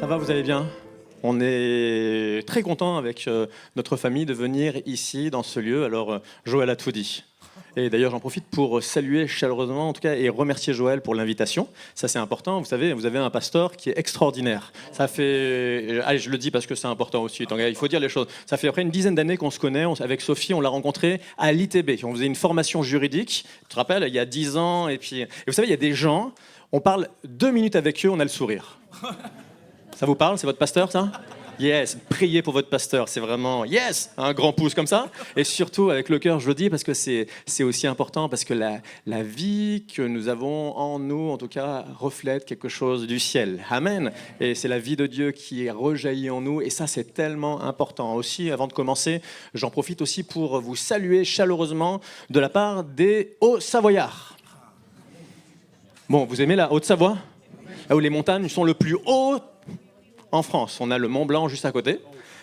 Ça va, vous allez bien? On est très content avec notre famille de venir ici, dans ce lieu. Alors, Joël a tout dit. Et d'ailleurs, j'en profite pour saluer chaleureusement, en tout cas, et remercier Joël pour l'invitation. Ça, c'est important. Vous savez, vous avez un pasteur qui est extraordinaire. Ça fait... Allez, je le dis parce que c'est important aussi. Donc, il faut dire les choses. Ça fait après une dizaine d'années qu'on se connaît. Avec Sophie, on l'a rencontré à l'ITB. On faisait une formation juridique. Tu te rappelles, il y a 10 ans. Et vous savez, il y a des gens, on parle 2 minutes avec eux, on a le sourire. Ça vous parle? C'est votre pasteur, ça? Yes, priez pour votre pasteur, c'est vraiment yes, un grand pouce comme ça. Et surtout avec le cœur, je le dis parce que c'est aussi important, parce que la vie que nous avons en nous, en tout cas, reflète quelque chose du ciel. Amen. Et c'est la vie de Dieu qui est rejaillie en nous, et ça, c'est tellement important. Aussi, avant de commencer, j'en profite aussi pour vous saluer chaleureusement de la part des Hauts-Savoyards. Bon, vous aimez la Haute-Savoie? Là où les montagnes sont le plus haut en France. On a le Mont Blanc juste à côté.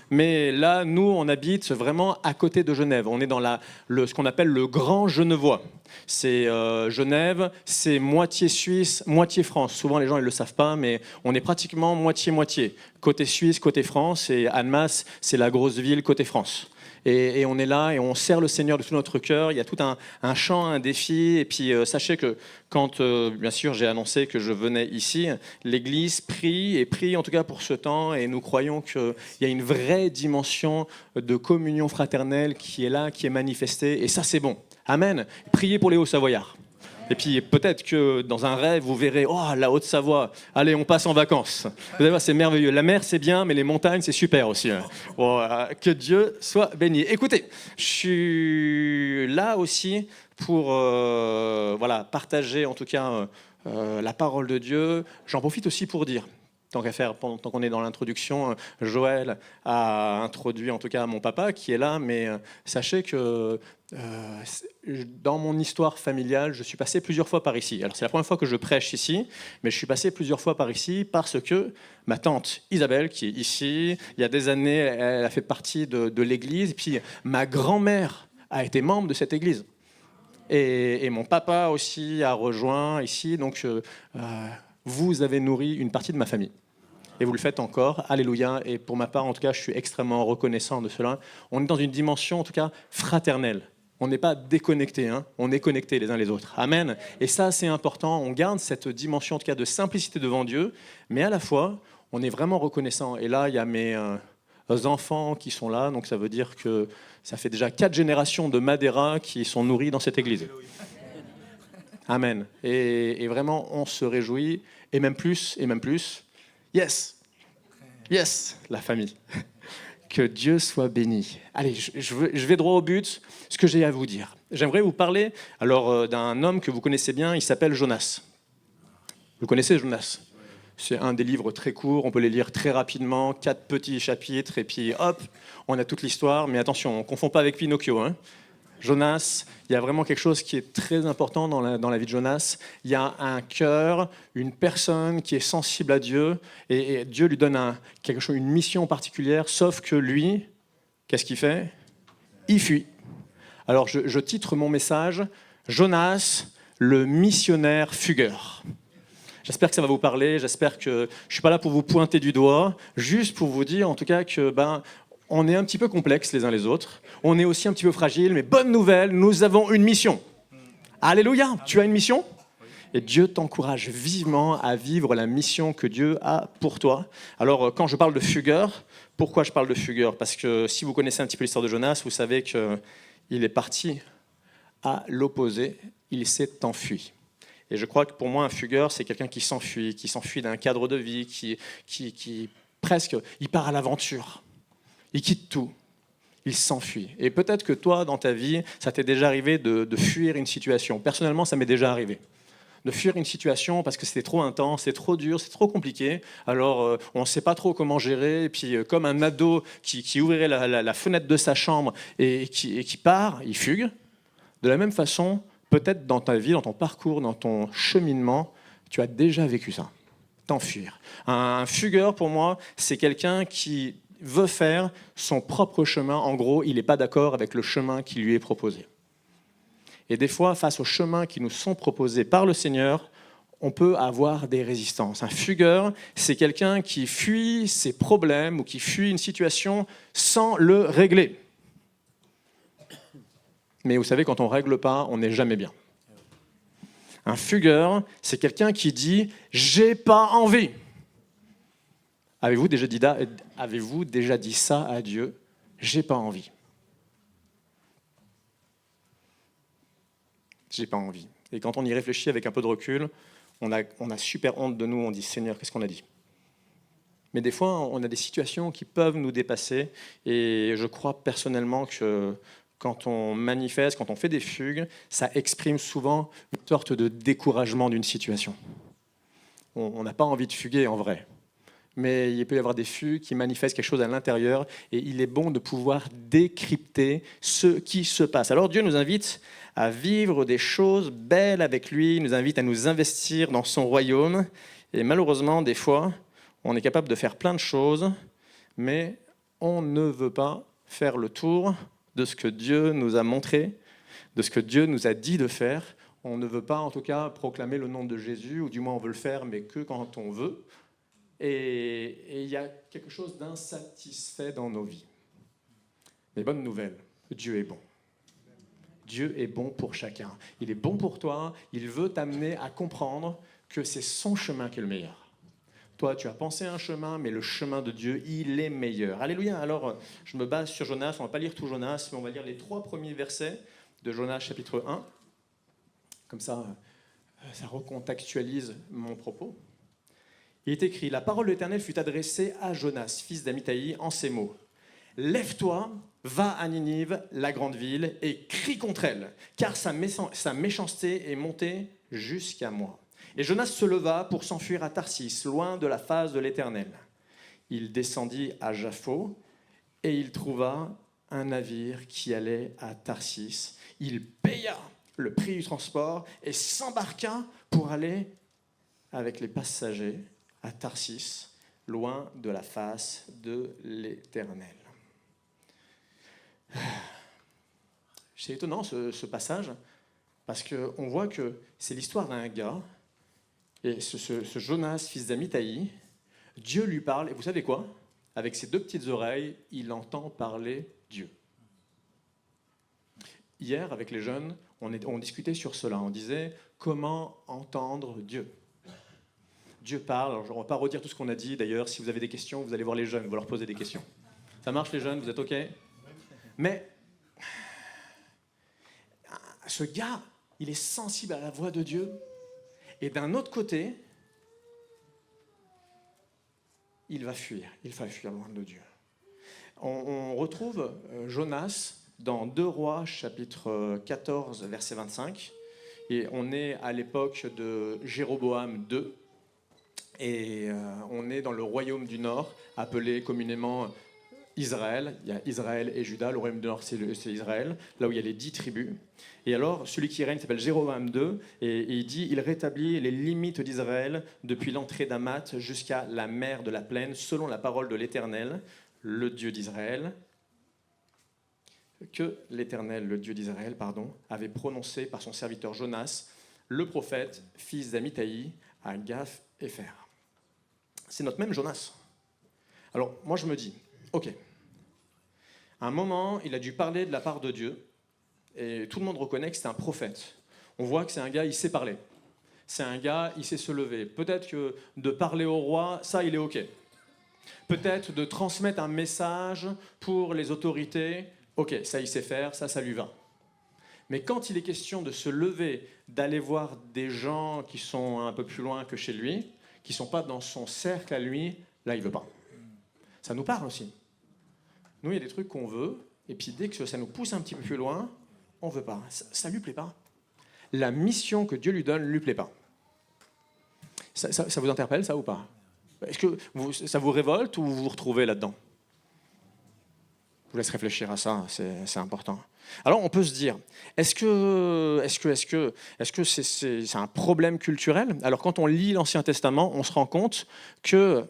Mais là, nous, on habite vraiment à côté de Genève. On est dans ce qu'on appelle le Grand Genevois. C'est Genève, c'est moitié Suisse, moitié France. Souvent, les gens ne le savent pas, mais on est pratiquement moitié-moitié. Côté Suisse, côté France. Et Annemasse, c'est la grosse ville côté France. Et on est là et on sert le Seigneur de tout notre cœur. Il y a tout un chant, un défi. Et puis sachez que quand, bien sûr, j'ai annoncé que je venais ici, l'Église prie en tout cas pour ce temps. Et nous croyons qu'il y a une vraie dimension de communion fraternelle qui est là, qui est manifestée. Et ça, c'est bon. Amen. Priez pour les Hauts-Savoyards. Et puis peut-être que dans un rêve, vous verrez « Oh, la Haute-Savoie, allez, on passe en vacances ». Vous allez voir, c'est merveilleux. La mer, c'est bien, mais les montagnes, c'est super aussi. Bon, que Dieu soit béni. Écoutez, je suis là aussi pour partager en tout cas la parole de Dieu. J'en profite aussi pour dire, tant qu'à faire, tant qu'on est dans l'introduction, Joël a introduit en tout cas mon papa qui est là, mais sachez que dans mon histoire familiale, je suis passé plusieurs fois par ici. Alors c'est la première fois que je prêche ici, mais je suis passé plusieurs fois par ici parce que ma tante Isabelle, qui est ici, il y a des années, elle a fait partie de l'église, et puis ma grand-mère a été membre de cette église. Et mon papa aussi a rejoint ici, donc vous avez nourri une partie de ma famille. Et vous le faites encore, alléluia. Et pour ma part, en tout cas, je suis extrêmement reconnaissant de cela. On est dans une dimension, en tout cas, fraternelle. On n'est pas déconnectés, hein. On est connectés les uns les autres. Amen. Et ça, c'est important. On garde cette dimension, en tout cas, de simplicité devant Dieu, mais à la fois, on est vraiment reconnaissant. Et là, il y a mes enfants qui sont là, donc ça veut dire que ça fait déjà 4 générations de Madeira qui sont nourris dans cette église. Amen. Et vraiment, on se réjouit, et même plus. Yes, la famille. Que Dieu soit béni. Allez, je vais droit au but, ce que j'ai à vous dire. J'aimerais vous parler alors d'un homme que vous connaissez bien, il s'appelle Jonas. Vous connaissez Jonas? C'est un des livres très courts, on peut les lire très rapidement, 4 petits chapitres, et puis hop, on a toute l'histoire. Mais attention, on ne confond pas avec Pinocchio, hein. Jonas, il y a vraiment quelque chose qui est très important dans la vie de Jonas. Il y a un cœur, une personne qui est sensible à Dieu, et Dieu lui donne une mission particulière, sauf que lui, qu'est-ce qu'il fait? Il fuit. Alors je titre mon message « Jonas, le missionnaire fugueur ». J'espère que ça va vous parler, j'espère que je ne suis pas là pour vous pointer du doigt, juste pour vous dire en tout cas que on est un petit peu complexes les uns les autres, on est aussi un petit peu fragiles, mais bonne nouvelle, nous avons une mission. Alléluia, tu as une mission? Et Dieu t'encourage vivement à vivre la mission que Dieu a pour toi. Alors, quand je parle de fugueur, pourquoi je parle de fugueur? Parce que si vous connaissez un petit peu l'histoire de Jonas, vous savez qu'il est parti à l'opposé, il s'est enfui. Et je crois que pour moi, un fugueur, c'est quelqu'un qui s'enfuit d'un cadre de vie, qui presque, il part à l'aventure. Il quitte tout, il s'enfuit. Et peut-être que toi, dans ta vie, ça t'est déjà arrivé de fuir une situation. Personnellement, ça m'est déjà arrivé. De fuir une situation parce que c'était trop intense, c'est trop dur, c'est trop compliqué. Alors, on ne sait pas trop comment gérer. Et puis, comme un ado qui ouvrirait la fenêtre de sa chambre et qui part, il fugue. De la même façon, peut-être dans ta vie, dans ton parcours, dans ton cheminement, tu as déjà vécu ça. T'enfuir. Un fugueur, pour moi, c'est quelqu'un qui veut faire son propre chemin. En gros, il n'est pas d'accord avec le chemin qui lui est proposé. Et des fois, face aux chemins qui nous sont proposés par le Seigneur, on peut avoir des résistances. Un fugueur, c'est quelqu'un qui fuit ses problèmes ou qui fuit une situation sans le régler. Mais vous savez, quand on ne règle pas, on n'est jamais bien. Un fugueur, c'est quelqu'un qui dit « j'ai pas envie ». Avez-vous déjà dit ça à Dieu ? J'ai pas envie. J'ai pas envie. Et quand on y réfléchit avec un peu de recul, on a super honte de nous, on dit Seigneur, qu'est-ce qu'on a dit ? Mais des fois, on a des situations qui peuvent nous dépasser. Et je crois personnellement que quand on manifeste, quand on fait des fugues, ça exprime souvent une sorte de découragement d'une situation. On n'a pas envie de fuguer en vrai. Mais il peut y avoir des fugues qui manifestent quelque chose à l'intérieur et il est bon de pouvoir décrypter ce qui se passe. Alors Dieu nous invite à vivre des choses belles avec lui, il nous invite à nous investir dans son royaume et malheureusement, des fois, on est capable de faire plein de choses, mais on ne veut pas faire le tour de ce que Dieu nous a montré, de ce que Dieu nous a dit de faire. On ne veut pas en tout cas proclamer le nom de Jésus, ou du moins on veut le faire, mais que quand on veut. Et il y a quelque chose d'insatisfait dans nos vies. Mais bonne nouvelle, Dieu est bon. Dieu est bon pour chacun. Il est bon pour toi, il veut t'amener à comprendre que c'est son chemin qui est le meilleur. Toi, tu as pensé à un chemin, mais le chemin de Dieu, il est meilleur. Alléluia. Alors, je me base sur Jonas, on ne va pas lire tout Jonas, mais on va lire les 3 premiers versets de Jonas chapitre 1. Comme ça recontextualise mon propos. Il est écrit, la parole de l'Éternel fut adressée à Jonas, fils d'Amithaï, en ces mots. Lève-toi, va à Ninive, la grande ville, et crie contre elle, car sa méchanceté est montée jusqu'à moi. Et Jonas se leva pour s'enfuir à Tarsis, loin de la face de l'Éternel. Il descendit à Jaffo, et il trouva un navire qui allait à Tarsis. Il paya le prix du transport et s'embarqua pour aller avec les passagers à Tarsis, loin de la face de l'Éternel. C'est étonnant ce passage, parce qu'on voit que c'est l'histoire d'un gars, et ce Jonas, fils d'Amithaï, Dieu lui parle, et vous savez quoi ? Avec ses 2 petites oreilles, il entend parler Dieu. Hier, avec les jeunes, on discutait sur cela, on disait comment entendre Dieu. Dieu parle, alors on ne va pas redire tout ce qu'on a dit, d'ailleurs, si vous avez des questions, vous allez voir les jeunes, vous leur posez des questions. Ça marche les jeunes, vous êtes OK ? Mais ce gars, il est sensible à la voix de Dieu, et d'un autre côté, il va fuir loin de Dieu. On retrouve Jonas dans 2 Rois, chapitre 14, verset 25, et on est à l'époque de Jéroboam II, et on est dans le royaume du Nord, appelé communément Israël. Il y a Israël et Juda. Le royaume du Nord, c'est Israël, là où il y a les 10 tribus. Et alors, celui qui règne s'appelle Jéroboam II, et il dit, il rétablit les limites d'Israël depuis l'entrée d'Hamath jusqu'à la mer de la plaine, selon la parole de l'Éternel, le Dieu d'Israël, que l'Éternel, le Dieu d'Israël, avait prononcé par son serviteur Jonas, le prophète, fils d'Amithaï, à Gath-Hépher. C'est notre même Jonas. Alors, moi je me dis, ok, à un moment, il a dû parler de la part de Dieu, et tout le monde reconnaît que c'est un prophète. On voit que c'est un gars, il sait parler. C'est un gars, il sait se lever. Peut-être que de parler au roi, ça, il est ok. Peut-être de transmettre un message pour les autorités, ok, ça, il sait faire, ça lui va. Mais quand il est question de se lever, d'aller voir des gens qui sont un peu plus loin que chez lui, qui ne sont pas dans son cercle à lui, là, il ne veut pas. Ça nous parle aussi. Nous, il y a des trucs qu'on veut, et puis dès que ça nous pousse un petit peu plus loin, on ne veut pas. Ça ne lui plaît pas. La mission que Dieu lui donne ne lui plaît pas. Ça vous interpelle, ça, ou pas ? Est-ce que ça vous révolte ou vous vous retrouvez là-dedans ? Je vous laisse réfléchir à ça, c'est important. Alors, on peut se dire, est-ce que c'est un problème culturel ? Alors, quand on lit l'Ancien Testament, on se rend compte que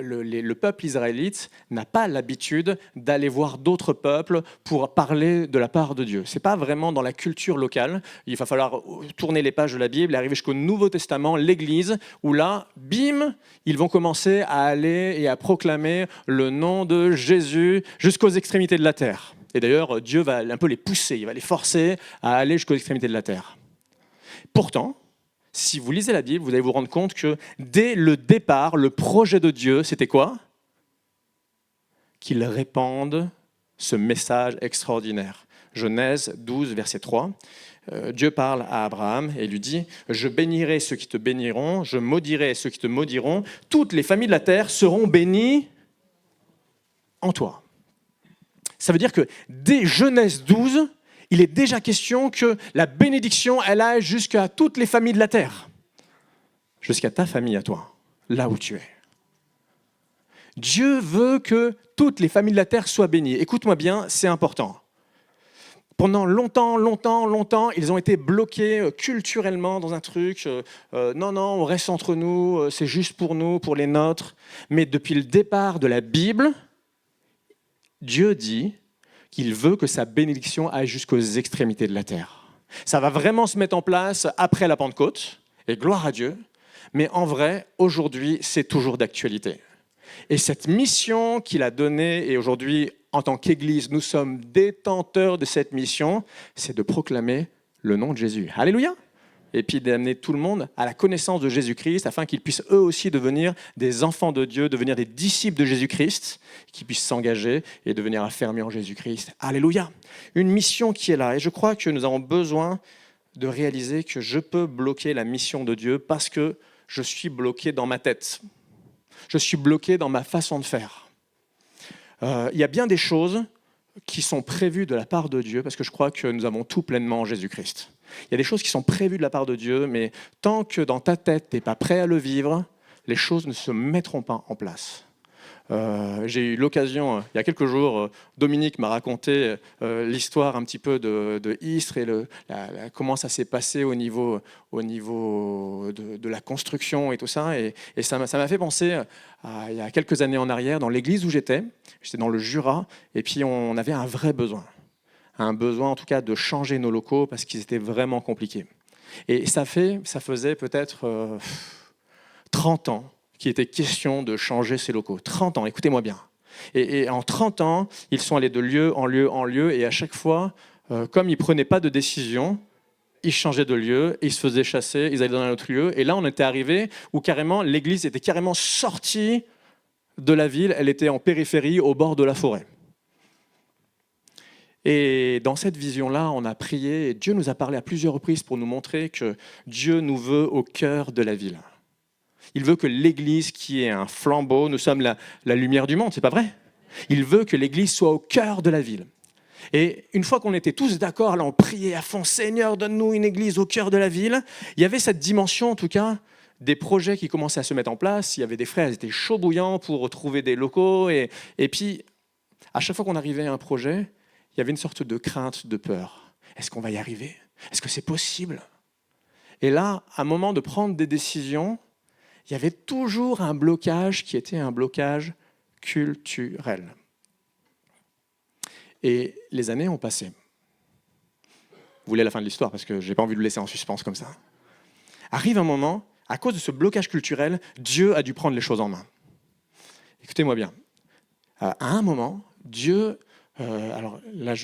le peuple israélite n'a pas l'habitude d'aller voir d'autres peuples pour parler de la part de Dieu. Ce n'est pas vraiment dans la culture locale. Il va falloir tourner les pages de la Bible et arriver jusqu'au Nouveau Testament, l'Église, où là, bim, ils vont commencer à aller et à proclamer le nom de Jésus jusqu'aux extrémités de la terre. Et d'ailleurs, Dieu va un peu les pousser, il va les forcer à aller jusqu'aux extrémités de la terre. Pourtant, si vous lisez la Bible, vous allez vous rendre compte que dès le départ, le projet de Dieu, c'était quoi ? Qu'il répande ce message extraordinaire. Genèse 12, verset 3. Dieu parle à Abraham et lui dit « Je bénirai ceux qui te béniront, je maudirai ceux qui te maudiront. Toutes les familles de la terre seront bénies en toi. » Ça veut dire que dès Genèse 12, il est déjà question que la bénédiction, elle aille jusqu'à toutes les familles de la terre. Jusqu'à ta famille à toi, là où tu es. Dieu veut que toutes les familles de la terre soient bénies. Écoute-moi bien, c'est important. Pendant longtemps, ils ont été bloqués culturellement dans un truc. Non, on reste entre nous, c'est juste pour nous, pour les nôtres. Mais depuis le départ de la Bible, Dieu dit qu'il veut que sa bénédiction aille jusqu'aux extrémités de la terre. Ça va vraiment se mettre en place après la Pentecôte, et gloire à Dieu, mais en vrai, aujourd'hui, c'est toujours d'actualité. Et cette mission qu'il a donnée, et aujourd'hui, en tant qu'Église, nous sommes détenteurs de cette mission, c'est de proclamer le nom de Jésus. Alléluia! Et puis d'amener tout le monde à la connaissance de Jésus-Christ, afin qu'ils puissent eux aussi devenir des enfants de Dieu, devenir des disciples de Jésus-Christ, qui puissent s'engager et devenir affermis en Jésus-Christ. Alléluia! Une mission qui est là. Et je crois que nous avons besoin de réaliser que je peux bloquer la mission de Dieu parce que je suis bloqué dans ma tête. Je suis bloqué dans ma façon de faire. Il y a bien des choses qui sont prévues de la part de Dieu, parce que je crois que nous avons tout pleinement en Jésus-Christ. Il y a des choses qui sont prévues de la part de Dieu, mais tant que dans ta tête, tu n'es pas prêt à le vivre, les choses ne se mettront pas en place. J'ai eu l'occasion, il y a quelques jours, Dominique m'a raconté l'histoire un petit peu de Istres et comment ça s'est passé au niveau de la construction et tout ça. Et ça m'a fait penser il y a quelques années en arrière, dans l'église où j'étais dans le Jura, et puis on avait un vrai besoin. Un besoin en tout cas de changer nos locaux parce qu'ils étaient vraiment compliqués. Et ça faisait peut-être 30 ans qu'il était question de changer ces locaux. 30 ans, écoutez-moi bien. Et en 30 ans, ils sont allés de lieu en lieu, et à chaque fois, comme ils ne prenaient pas de décision, ils changeaient de lieu, ils se faisaient chasser, ils allaient dans un autre lieu. Et là, on était arrivé où carrément, l'église était carrément sortie de la ville, elle était en périphérie, au bord de la forêt. Et dans cette vision-là, on a prié, et Dieu nous a parlé à plusieurs reprises pour nous montrer que Dieu nous veut au cœur de la ville. Il veut que l'Église, qui est un flambeau, nous sommes la lumière du monde, c'est pas vrai ? Il veut que l'Église soit au cœur de la ville. Et une fois qu'on était tous d'accord, là on priait à fond, Seigneur, donne-nous une Église au cœur de la ville. Il y avait cette dimension, en tout cas, des projets qui commençaient à se mettre en place. Il y avait des frères, ils étaient chauds bouillants pour trouver des locaux. Et puis, à chaque fois qu'on arrivait à un projet, il y avait une sorte de crainte, de peur. Est-ce qu'on va y arriver ? Est-ce que c'est possible ? Et là, à un moment de prendre des décisions, il y avait toujours un blocage qui était un blocage culturel. Et les années ont passé. Vous voulez la fin de l'histoire parce que je n'ai pas envie de le laisser en suspens comme ça. Arrive un moment, à cause de ce blocage culturel, Dieu a dû prendre les choses en main. Écoutez-moi bien. À un moment, Dieu... alors là,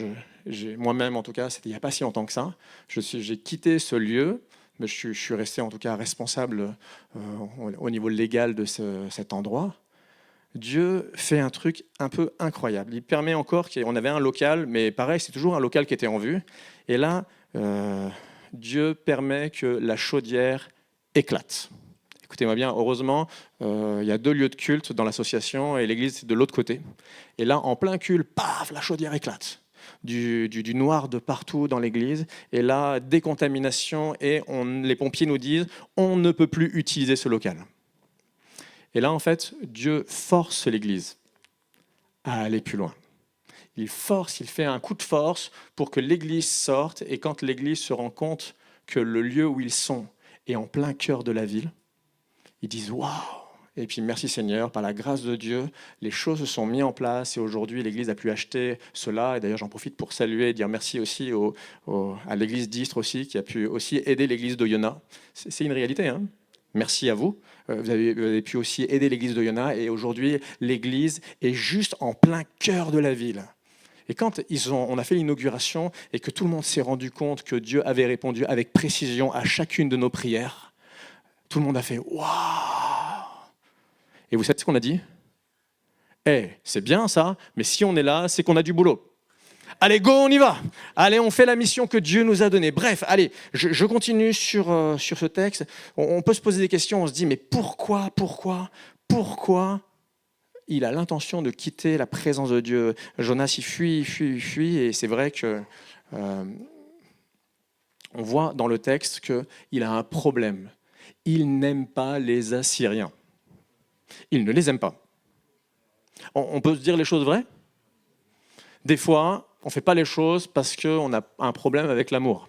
moi-même en tout cas, c'était il n'y a pas si longtemps que ça, j'ai quitté ce lieu, mais je suis resté en tout cas responsable au niveau légal de cet endroit. Dieu fait un truc un peu incroyable. Il permet encore qu'on avait un local, mais pareil, c'est toujours un local qui était en vue. Et là, Dieu permet que la chaudière éclate. Écoutez-moi bien, heureusement, il y a 2 lieux de culte dans l'association et l'église est de l'autre côté. Et là, en plein culte, paf, la chaudière éclate. Du noir de partout dans l'église. Et là, décontamination et les pompiers nous disent on ne peut plus utiliser ce local. Et là, en fait, Dieu force l'église à aller plus loin. Il fait un coup de force pour que l'église sorte. Et quand l'église se rend compte que le lieu où ils sont est en plein cœur de la ville, ils disent « Waouh !» Et puis merci Seigneur, par la grâce de Dieu, les choses se sont mises en place et aujourd'hui l'Église a pu acheter cela. Et d'ailleurs j'en profite pour saluer et dire merci aussi à l'Église d'Istres aussi, qui a pu aussi aider l'Église d'Oyonnax. C'est une réalité, hein. Merci à vous. Vous avez pu aussi aider l'Église d'Oyonnax et aujourd'hui l'Église est juste en plein cœur de la ville. Et quand on a fait l'inauguration et que tout le monde s'est rendu compte que Dieu avait répondu avec précision à chacune de nos prières, tout le monde a fait « Waouh !» Et vous savez ce qu'on a dit ? C'est bien ça, mais si on est là, c'est qu'on a du boulot. Allez, go, on y va. Allez, on fait la mission que Dieu nous a donnée. Bref, allez, je continue sur ce texte. On peut se poser des questions, on se dit, mais pourquoi il a l'intention de quitter la présence de Dieu ? Jonas, il fuit, et c'est vrai que on voit dans le texte qu'il a un problème. Il n'aime pas les Assyriens. Il ne les aime pas. On peut se dire les choses vraies ? Des fois, on ne fait pas les choses parce qu'on a un problème avec l'amour.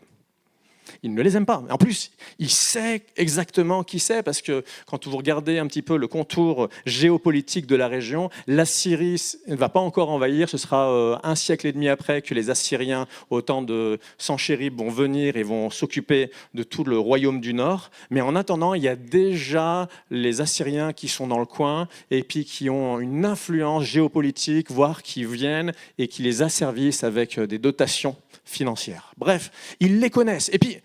Il ne les aime pas. En plus, il sait exactement qui c'est, parce que quand vous regardez un petit peu le contour géopolitique de la région, l'Assyrie ne va pas encore envahir. Ce sera 1 siècle et demi après que les Assyriens, au temps de Sanchérib, vont venir et vont s'occuper de tout le royaume du Nord. Mais en attendant, il y a déjà les Assyriens qui sont dans le coin et puis qui ont une influence géopolitique, voire qui viennent et qui les asservissent avec des dotations financières. Bref, ils les connaissent. Et puis,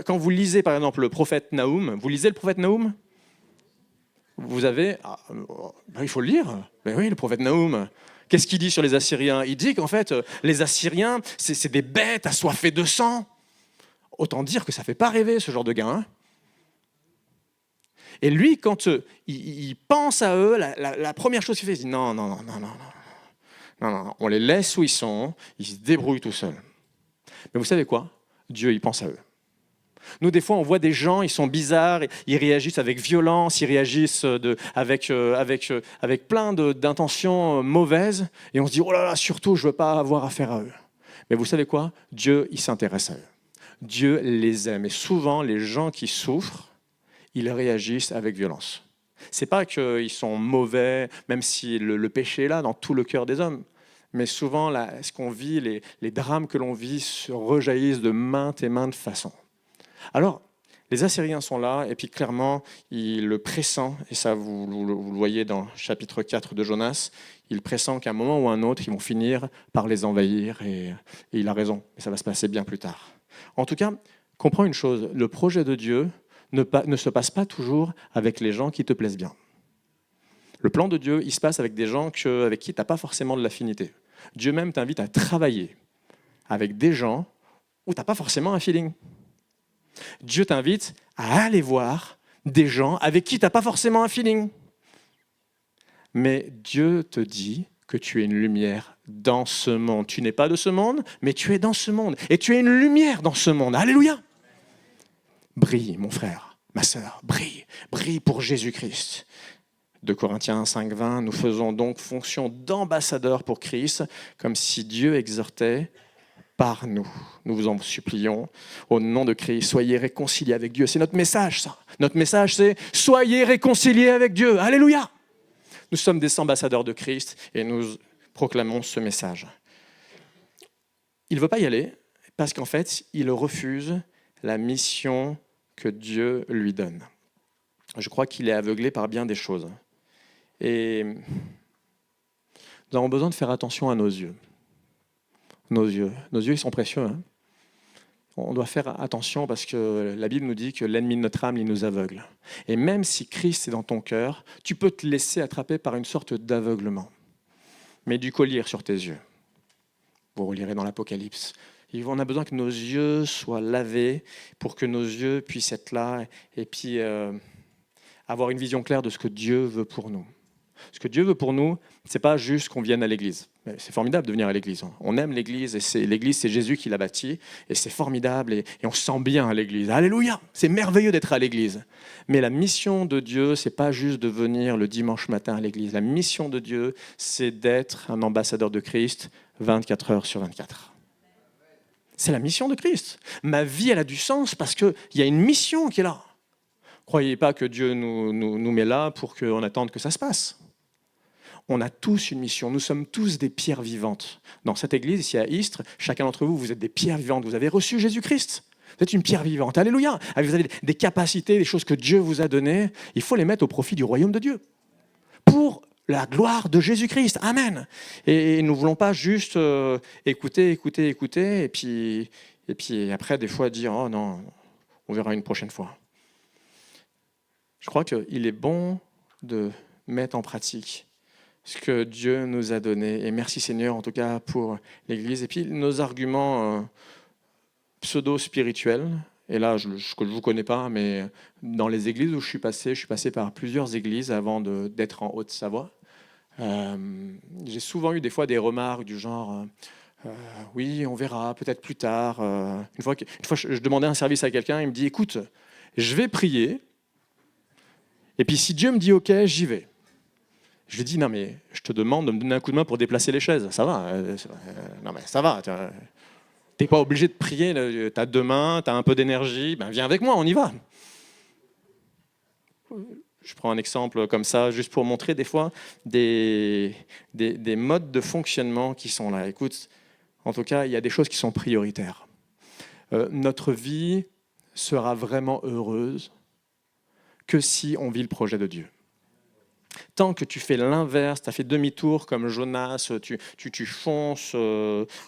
quand vous lisez par exemple le prophète Naoum, vous lisez le prophète Naoum ? Vous avez... il faut le lire. Mais oui, le prophète Naoum. Qu'est-ce qu'il dit sur les Assyriens ? Il dit qu'en fait, les Assyriens, c'est des bêtes assoiffées de sang. Autant dire que ça ne fait pas rêver ce genre de gars. Hein. Et lui, quand il pense à eux, la première chose qu'il fait, il dit non, on les laisse où ils sont, ils se débrouillent tout seuls. Mais vous savez quoi ? Dieu, il pense à eux. Nous, des fois, on voit des gens, ils sont bizarres, ils réagissent avec violence, ils réagissent avec plein d'intentions mauvaises, et on se dit, oh là là, surtout, je ne veux pas avoir affaire à eux. Mais vous savez quoi ? Dieu, il s'intéresse à eux. Dieu les aime. Et souvent, les gens qui souffrent, ils réagissent avec violence. Ce n'est pas qu'ils sont mauvais, même si le péché est là dans tout le cœur des hommes. Mais souvent, ce qu'on vit, les drames que l'on vit se rejaillissent de maintes et maintes façons. Alors, les Assyriens sont là, et puis clairement, ils le pressentent, et ça vous le voyez dans le chapitre 4 de Jonas, ils pressentent qu'à un moment ou à un autre, ils vont finir par les envahir, et il a raison, mais ça va se passer bien plus tard. En tout cas, comprends une chose, le projet de Dieu ne se passe pas toujours avec les gens qui te plaisent bien. Le plan de Dieu, il se passe avec des gens avec qui tu n'as pas forcément de l'affinité. Dieu même t'invite à travailler avec des gens où tu n'as pas forcément un feeling. Dieu t'invite à aller voir des gens avec qui tu n'as pas forcément un feeling. Mais Dieu te dit que tu es une lumière dans ce monde. Tu n'es pas de ce monde, mais tu es dans ce monde. Et tu es une lumière dans ce monde. Alléluia ! Brille, mon frère, ma sœur, brille. Brille pour Jésus-Christ. 2 Corinthiens 5, 20, nous faisons donc fonction d'ambassadeurs pour Christ, comme si Dieu exhortait par nous. Nous vous en supplions, au nom de Christ, soyez réconciliés avec Dieu. C'est notre message, ça. Notre message, c'est soyez réconciliés avec Dieu. Alléluia ! Nous sommes des ambassadeurs de Christ et nous proclamons ce message. Il ne veut pas y aller parce qu'en fait, il refuse la mission que Dieu lui donne. Je crois qu'il est aveuglé par bien des choses. Et nous avons besoin de faire attention à nos yeux. Nos yeux, ils sont précieux. Hein. On doit faire attention parce que la Bible nous dit que l'ennemi de notre âme, il nous aveugle. Et même si Christ est dans ton cœur, tu peux te laisser attraper par une sorte d'aveuglement. Mets du collier sur tes yeux. Vous relirez dans l'Apocalypse. On a besoin que nos yeux soient lavés pour que nos yeux puissent être là et puis avoir une vision claire de ce que Dieu veut pour nous. Ce que Dieu veut pour nous, ce n'est pas juste qu'on vienne à l'église. C'est formidable de venir à l'église. On aime l'église et l'église, c'est Jésus qui l'a bâtie et c'est formidable et on se sent bien à l'église. Alléluia! C'est merveilleux d'être à l'église. Mais la mission de Dieu, ce n'est pas juste de venir le dimanche matin à l'église. La mission de Dieu, c'est d'être un ambassadeur de Christ 24 heures sur 24. C'est la mission de Christ. Ma vie, elle a du sens parce qu'il y a une mission qui est là. Croyez pas que Dieu nous met là pour qu'on attende que ça se passe. On a tous une mission, nous sommes tous des pierres vivantes. Dans cette église, ici à Istres, chacun d'entre vous, vous êtes des pierres vivantes, vous avez reçu Jésus-Christ. Vous êtes une pierre vivante, alléluia. Vous avez des capacités, des choses que Dieu vous a données, il faut les mettre au profit du royaume de Dieu. Pour la gloire de Jésus-Christ, amen. Et nous ne voulons pas juste écouter, et puis après, des fois, dire « Oh non, on verra une prochaine fois ». Je crois qu'il est bon de mettre en pratique ce que Dieu nous a donné. Et merci Seigneur, en tout cas, pour l'Église. Et puis, nos arguments pseudo-spirituels. Et là, je ne vous connais pas, mais dans les églises où je suis passé par plusieurs églises avant d'être en Haute-Savoie. J'ai souvent eu des fois des remarques du genre oui, on verra, peut-être plus tard. Une fois, je demandais un service à quelqu'un, il me dit écoute, je vais prier, et puis si Dieu me dit ok, j'y vais. Je lui dis non, mais je te demande de me donner un coup de main pour déplacer les chaises. Ça va. Non, mais ça va. Tu n'es pas obligé de prier. Tu as deux mains, tu as un peu d'énergie. Ben, viens avec moi, on y va. Je prends un exemple comme ça, juste pour montrer des fois des modes de fonctionnement qui sont là. Écoute, en tout cas, il y a des choses qui sont prioritaires. Notre vie sera vraiment heureuse que si on vit le projet de Dieu. Tant que tu fais l'inverse, tu as fait demi-tour comme Jonas, tu fonces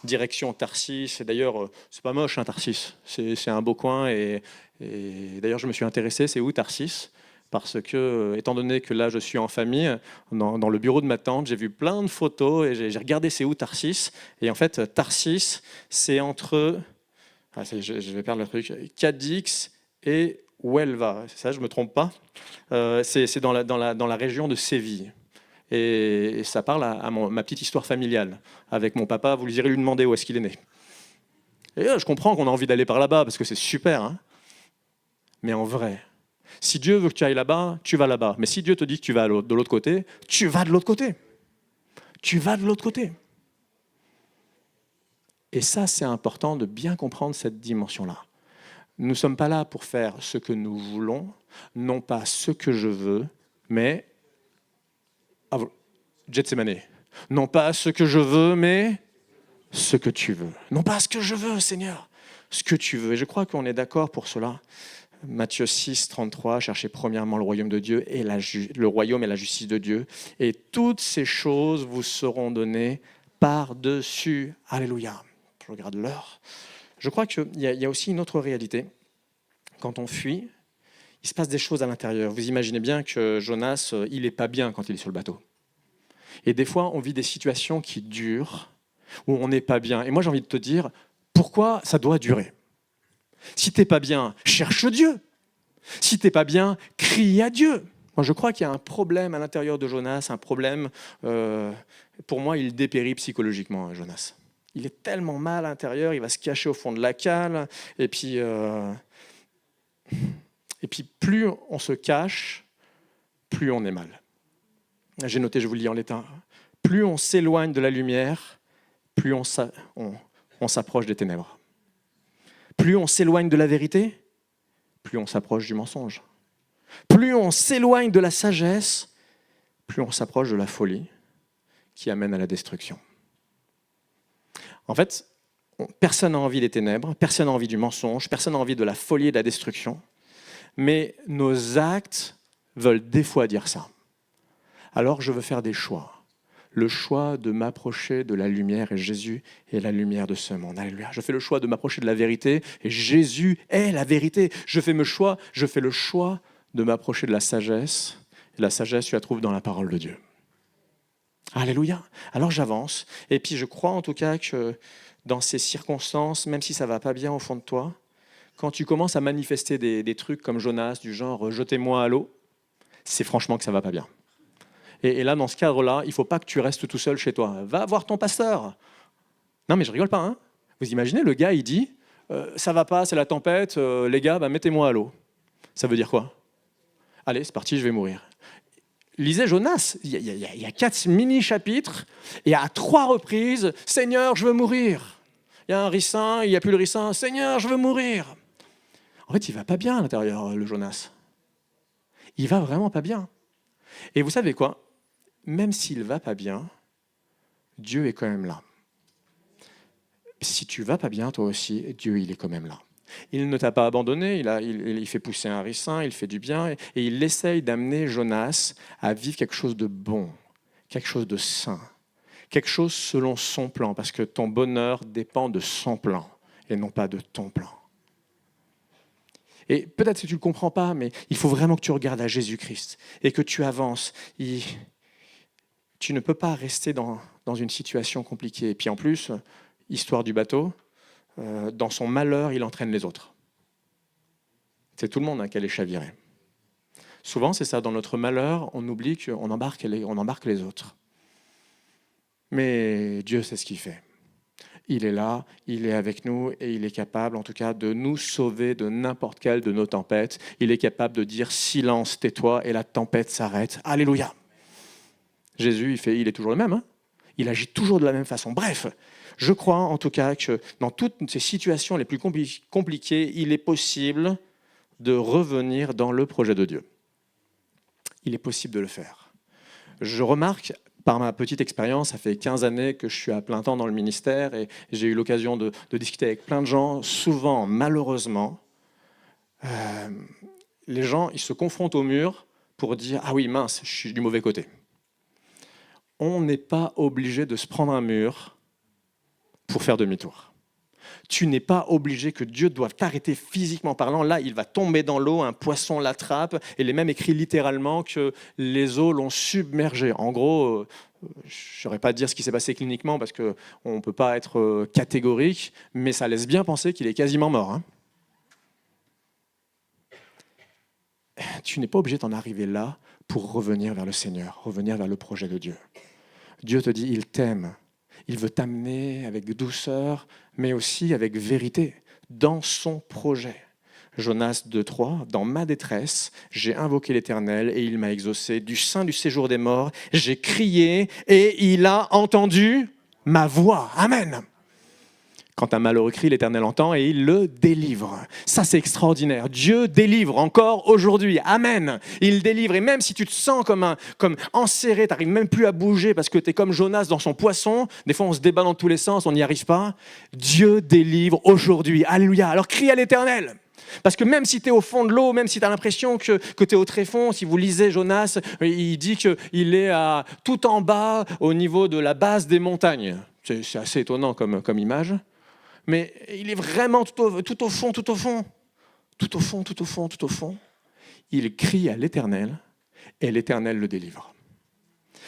direction Tarsis. Et d'ailleurs, c'est pas moche, hein, Tarsis. C'est un beau coin. Et d'ailleurs, je me suis intéressé, c'est où Tarsis ? Parce que, étant donné que là, je suis en famille, dans le bureau de ma tante, j'ai vu plein de photos et j'ai regardé c'est où Tarsis. Et en fait, Tarsis, c'est entre... Ah, je vais perdre le truc. Cadix et Huelva. C'est ça, je ne me trompe pas. C'est dans la région de Séville. Et ça parle à ma petite histoire familiale. Avec mon papa, vous irez lui demander où est-ce qu'il est né. Et je comprends qu'on a envie d'aller par là-bas, parce que c'est super. Hein, mais en vrai, si Dieu veut que tu ailles là-bas, tu vas là-bas. Mais si Dieu te dit que tu vas de l'autre côté, tu vas de l'autre côté. Tu vas de l'autre côté. Et ça, c'est important de bien comprendre cette dimension-là. Nous ne sommes pas là pour faire ce que nous voulons, non pas ce que je veux, mais... Getsemane. Non pas ce que je veux, mais ce que tu veux. Non pas ce que je veux, Seigneur, ce que tu veux. Et je crois qu'on est d'accord pour cela. Matthieu 6, 33, cherchez premièrement le royaume de Dieu et le royaume et la justice de Dieu. Et toutes ces choses vous seront données par-dessus. Alléluia. Je regarde l'heure. Je crois qu'il y a aussi une autre réalité. Quand on fuit, il se passe des choses à l'intérieur. Vous imaginez bien que Jonas, il n'est pas bien quand il est sur le bateau. Et des fois, on vit des situations qui durent, où on n'est pas bien. Et moi, j'ai envie de te dire, pourquoi ça doit durer ? Si tu n'es pas bien, cherche Dieu. Si tu n'es pas bien, crie à Dieu. Moi, je crois qu'il y a un problème à l'intérieur de Jonas, un problème, pour moi, il dépérit psychologiquement, Jonas. Il est tellement mal à l'intérieur, il va se cacher au fond de la cale, et puis plus on se cache, plus on est mal. J'ai noté, je vous le lis en l'état. Plus on s'éloigne de la lumière, plus on s'approche des ténèbres. Plus on s'éloigne de la vérité, plus on s'approche du mensonge. Plus on s'éloigne de la sagesse, plus on s'approche de la folie qui amène à la destruction. En fait, personne n'a envie des ténèbres, personne n'a envie du mensonge, personne n'a envie de la folie et de la destruction, mais nos actes veulent des fois dire ça. Alors je veux faire des choix. Le choix de m'approcher de la lumière, et Jésus est la lumière de ce monde. Alléluia. Je fais le choix de m'approcher de la vérité, et Jésus est la vérité. Je fais le choix de m'approcher de la sagesse, et la sagesse, tu la trouves dans la parole de Dieu. Alléluia. Alors j'avance, et puis je crois en tout cas que dans ces circonstances, même si ça ne va pas bien au fond de toi, quand tu commences à manifester des trucs comme Jonas, du genre « jetez-moi à l'eau », c'est franchement que ça ne va pas bien. Et là, dans ce cadre-là, il ne faut pas que tu restes tout seul chez toi. Va voir ton pasteur. Non, mais je rigole pas. Hein. Vous imaginez, le gars, il dit ça ne va pas, c'est la tempête, les gars, mettez-moi à l'eau. Ça veut dire quoi ? Allez, c'est parti, je vais mourir. Lisez Jonas, il y a 4 mini-chapitres, et à 3 reprises, « Seigneur, je veux mourir ». Il y a un ricin, il n'y a plus le ricin, « Seigneur, je veux mourir ». En fait, il ne va pas bien à l'intérieur, le Jonas. il va vraiment pas bien. Et vous savez quoi? Même s'il va pas bien, Dieu est quand même là. Si tu vas pas bien, toi aussi, Dieu, il est quand même là. Il ne t'a pas abandonné, il fait pousser un ricin, il fait du bien, et il essaye d'amener Jonas à vivre quelque chose de bon, quelque chose de sain, quelque chose selon son plan, parce que ton bonheur dépend de son plan, et non pas de ton plan. Et peut-être que tu ne le comprends pas, mais il faut vraiment que tu regardes à Jésus-Christ, et que tu avances. Tu ne peux pas rester dans une situation compliquée. Et puis en plus, histoire du bateau, dans son malheur, il entraîne les autres. C'est tout le monde qui allait chavirer. Souvent, c'est ça, dans notre malheur, on oublie qu'on embarque les autres. Mais Dieu sait ce qu'il fait. Il est là, il est avec nous et il est capable, en tout cas, de nous sauver de n'importe quelle de nos tempêtes. Il est capable de dire « silence, tais-toi » et la tempête s'arrête. Alléluia. Jésus, il est toujours le même. Il agit toujours de la même façon. Bref, je crois en tout cas que dans toutes ces situations les plus compliquées, il est possible de revenir dans le projet de Dieu. Il est possible de le faire. Je remarque, par ma petite expérience, ça fait 15 années que je suis à plein temps dans le ministère et j'ai eu l'occasion de discuter avec plein de gens. Souvent, malheureusement, les gens ils se confrontent au mur pour dire « Ah oui, mince, je suis du mauvais côté ». On n'est pas obligé de se prendre un mur pour faire demi-tour. Tu n'es pas obligé que Dieu doive t'arrêter physiquement parlant. Là, il va tomber dans l'eau, un poisson l'attrape. Et il est même écrit littéralement que les eaux l'ont submergé. En gros, je n'aurais pas à dire ce qui s'est passé cliniquement parce qu'on ne peut pas être catégorique, mais ça laisse bien penser qu'il est quasiment mort. Tu n'es pas obligé d'en arriver là pour revenir vers le Seigneur, revenir vers le projet de Dieu. Dieu te dit, il t'aime. Il veut t'amener avec douceur, mais aussi avec vérité, dans son projet. Jonas 2,3, dans ma détresse, j'ai invoqué l'Éternel et il m'a exaucé. Du sein du séjour des morts, j'ai crié et il a entendu ma voix. Amen. Quand un malheureux crie, l'Éternel entend et il le délivre. Ça, c'est extraordinaire. Dieu délivre encore aujourd'hui. Amen. Il délivre. Et même si tu te sens comme enserré, tu n'arrives même plus à bouger parce que tu es comme Jonas dans son poisson, des fois on se débat dans tous les sens, on n'y arrive pas. Dieu délivre aujourd'hui. Alléluia. Alors crie à l'Éternel. Parce que même si tu es au fond de l'eau, même si tu as l'impression que tu es au tréfonds, si vous lisez Jonas, il dit qu'il est tout en bas au niveau de la base des montagnes. C'est assez étonnant comme image. Mais il est vraiment tout au fond. Il crie à l'Éternel et l'Éternel le délivre.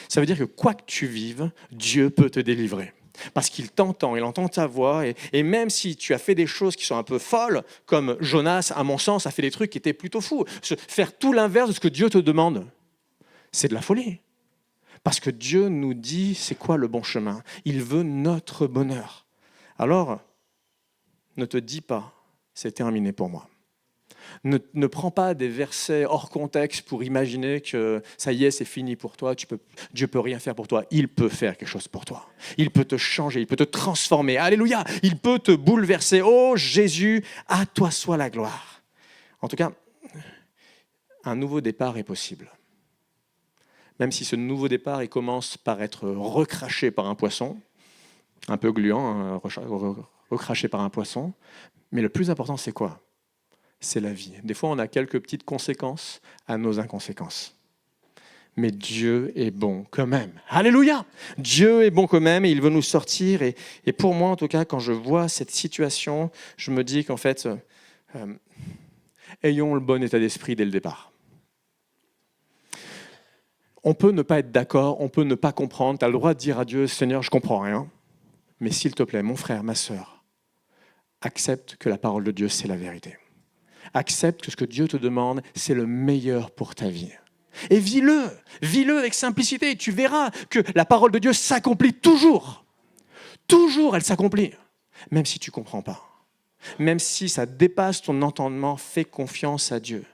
Ça veut dire que quoi que tu vives, Dieu peut te délivrer. Parce qu'il t'entend, il entend ta voix. Et même si tu as fait des choses qui sont un peu folles, comme Jonas, à mon sens, a fait des trucs qui étaient plutôt fous. Faire tout l'inverse de ce que Dieu te demande, c'est de la folie. Parce que Dieu nous dit c'est quoi le bon chemin. Il veut notre bonheur. Alors, ne te dis pas, c'est terminé pour moi. Ne prends pas des versets hors contexte pour imaginer que ça y est, c'est fini pour toi, Dieu peut rien faire pour toi. Il peut faire quelque chose pour toi. Il peut te changer, il peut te transformer. Alléluia, il peut te bouleverser. Oh Jésus, à toi soit la gloire. En tout cas, un nouveau départ est possible. Même si ce nouveau départ il commence par être recraché par un poisson, un peu gluant, recraché par un poisson. Mais le plus important, c'est quoi? C'est la vie. Des fois, on a quelques petites conséquences à nos inconséquences. Mais Dieu est bon quand même. Alléluia! Dieu est bon quand même et il veut nous sortir. Et pour moi, en tout cas, quand je vois cette situation, je me dis qu'en fait, ayons le bon état d'esprit dès le départ. On peut ne pas être d'accord, on peut ne pas comprendre. Tu as le droit de dire à Dieu, Seigneur, je ne comprends rien. Mais s'il te plaît, mon frère, ma sœur, accepte que la parole de Dieu, c'est la vérité. Accepte que ce que Dieu te demande, c'est le meilleur pour ta vie. Et vis-le avec simplicité. Et tu verras que la parole de Dieu s'accomplit toujours. Toujours, elle s'accomplit. Même si tu ne comprends pas. Même si ça dépasse ton entendement, fais confiance à Dieu.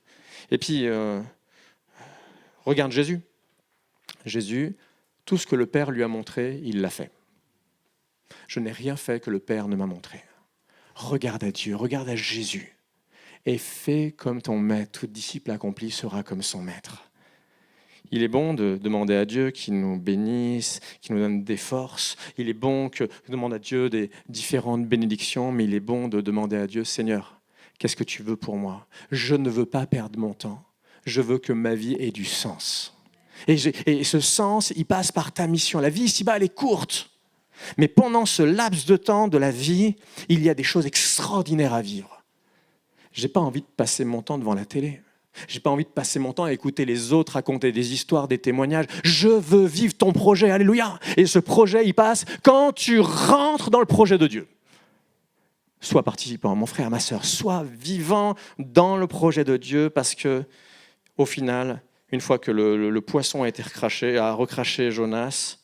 Et puis, regarde Jésus. Jésus, tout ce que le Père lui a montré, il l'a fait. Je n'ai rien fait que le Père ne m'a montré. Regarde à Dieu, regarde à Jésus. et fais comme ton maître. Tout disciple accompli sera comme son maître. Il est bon de demander à Dieu qu'il nous bénisse, qu'il nous donne des forces. Il est bon que nous demandons à Dieu des différentes bénédictions, mais il est bon de demander à Dieu, Seigneur, qu'est-ce que tu veux pour moi? Je ne veux pas perdre mon temps. Je veux que ma vie ait du sens. Et ce sens, il passe par ta mission. La vie ici-bas, elle est courte. Mais pendant ce laps de temps de la vie, il y a des choses extraordinaires à vivre. Je n'ai pas envie de passer mon temps devant la télé. Je n'ai pas envie de passer mon temps à écouter les autres raconter des histoires, des témoignages. Je veux vivre ton projet, alléluia. Et ce projet, il passe quand tu rentres dans le projet de Dieu. Sois participant, mon frère, ma sœur, sois vivant dans le projet de Dieu parce que, au final, une fois que le poisson a été recraché Jonas,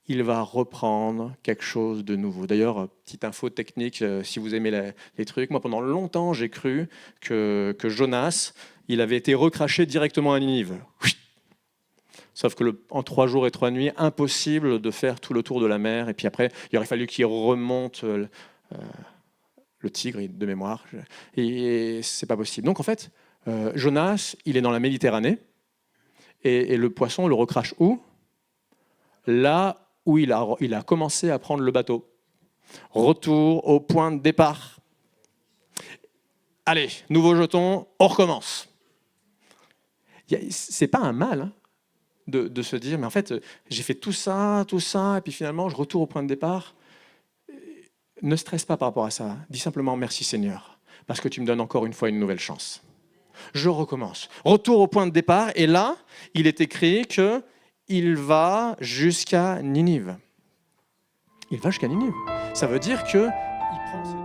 il va reprendre quelque chose de nouveau. D'ailleurs, petite info technique, si vous aimez les trucs, moi pendant longtemps j'ai cru que Jonas, il avait été recraché directement à Ninive. Sauf que en 3 jours et 3 nuits, impossible de faire tout le tour de la mer. Et puis après, il aurait fallu qu'il remonte le Tigre de mémoire. Et c'est pas possible. Donc en fait, Jonas, il est dans la Méditerranée. Et le poisson le recrache où? Là où il a commencé à prendre le bateau. Retour au point de départ. Allez, nouveau jeton, on recommence. C'est pas un mal hein, de se dire, mais en fait, j'ai fait tout ça, et puis finalement, je retourne au point de départ. Ne stresse pas par rapport à ça. Dis simplement merci Seigneur, parce que tu me donnes encore une fois une nouvelle chance. Je recommence. Retour au point de départ, et là, il est écrit que il va jusqu'à Ninive. Il va jusqu'à Ninive. Ça veut dire qu'il prend...